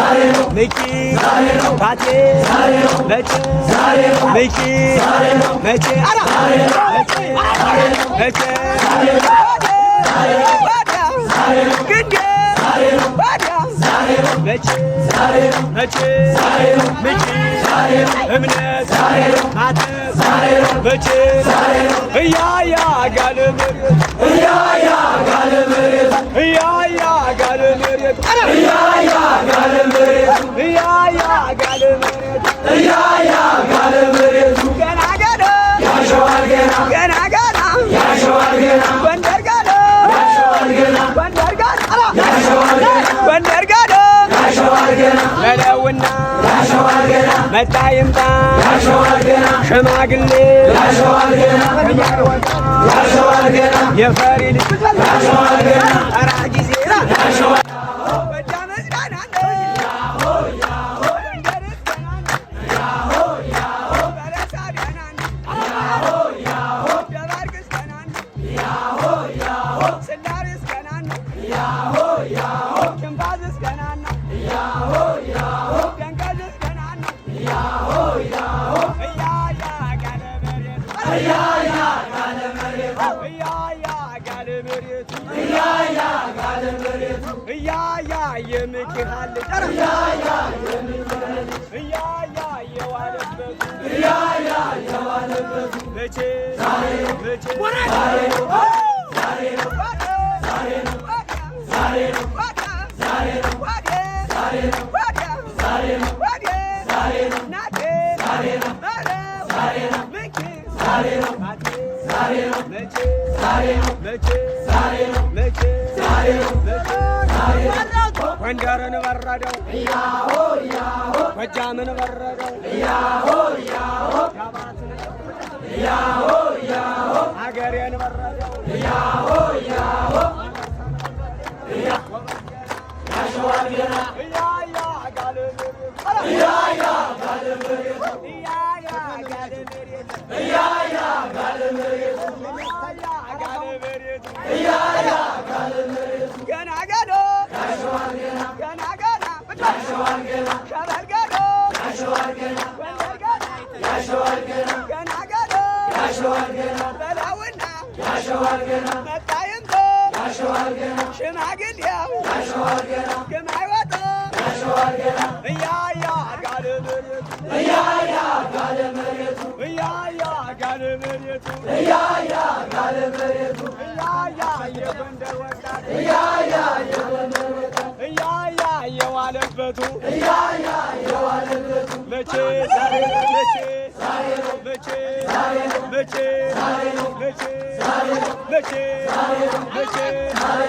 መቼ ባቴ መቼ መቼ መቼ አራ መቼ መቼ ግንዴ መቼ መቼ መቼ እምነት ማተብ መቼ እያያ ጋለ መሬት እያያ ጋለ መሬት እያያ ጋለ መሬት እያያ ጋለ መሬት እያያ ጋለ መሬት እያያ ጋለ መሬት ገና ገና ያሸዋል ገና ገና ገና ያሸዋል ገና ጎንደር ገና ያሸዋል ገና ጎንደር ገና ያሸዋል ገና ጎንደር ገና ያሸዋል ገና መለውና ያሸዋል ገና መጣ ይምጣ ያሸዋል ገና ሽማግሌ ያሸዋል ገና ያሸዋል ገና የፈሪ ልጅ ያሸዋል ገና ኧረ ጊዜ ያሸዋል ጎንደርን በረደው ያሆ ያሆ ጎጃምን በረደው ያሆ ያሆ ያሆ ያሆ ሀገሬን በረደው ያሆ ያሆ ያሸዋል ገና እያያ ጋለ መሬት እያያ ጋለ መሬት እያያ ጋለ መሬት እያያ ጋለ መሬት እያያ ጋለ መሬት ገና ገና ያሸዋል ገና ገና ገና ያሸዋል ገና ሸበል ገና ያሸዋል ገና ጎንደር ገና ያሸዋል ገና ገና ገና ያሸዋል ገና በላውና ያሸዋል ገና መጣ ይምጣ ያሸዋል ገና ሽማግሌው ያሸዋል ገና ግማይ ወጣ ያሸዋል ገና እያያ ጋለ መሬቱ እያያ ጋለ መሬቱ እያያ ጋለ መሬቱ እያያ ጋለ መሬቱ እያያ የጎንደር ወጣት እያያ የጎንደር ወጣት እያያ የዋለበቱ እያያ የዋለበቱ መቼ ዛሬ መቼ ዛሬ መቼ ዛሬ መቼ ዛሬ መቼ ዛሬ መቼ ዛሬ መቼ ዛሬ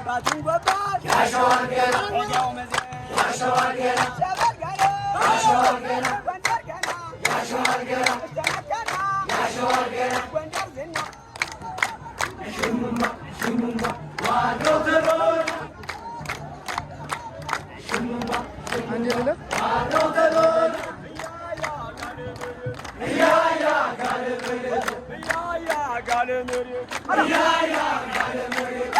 ባቱን ጎባት ወዲያው መዜ ሸበል ገና ጎንደር ገና እስተናት ገና ጎንደር ዝና Yeah,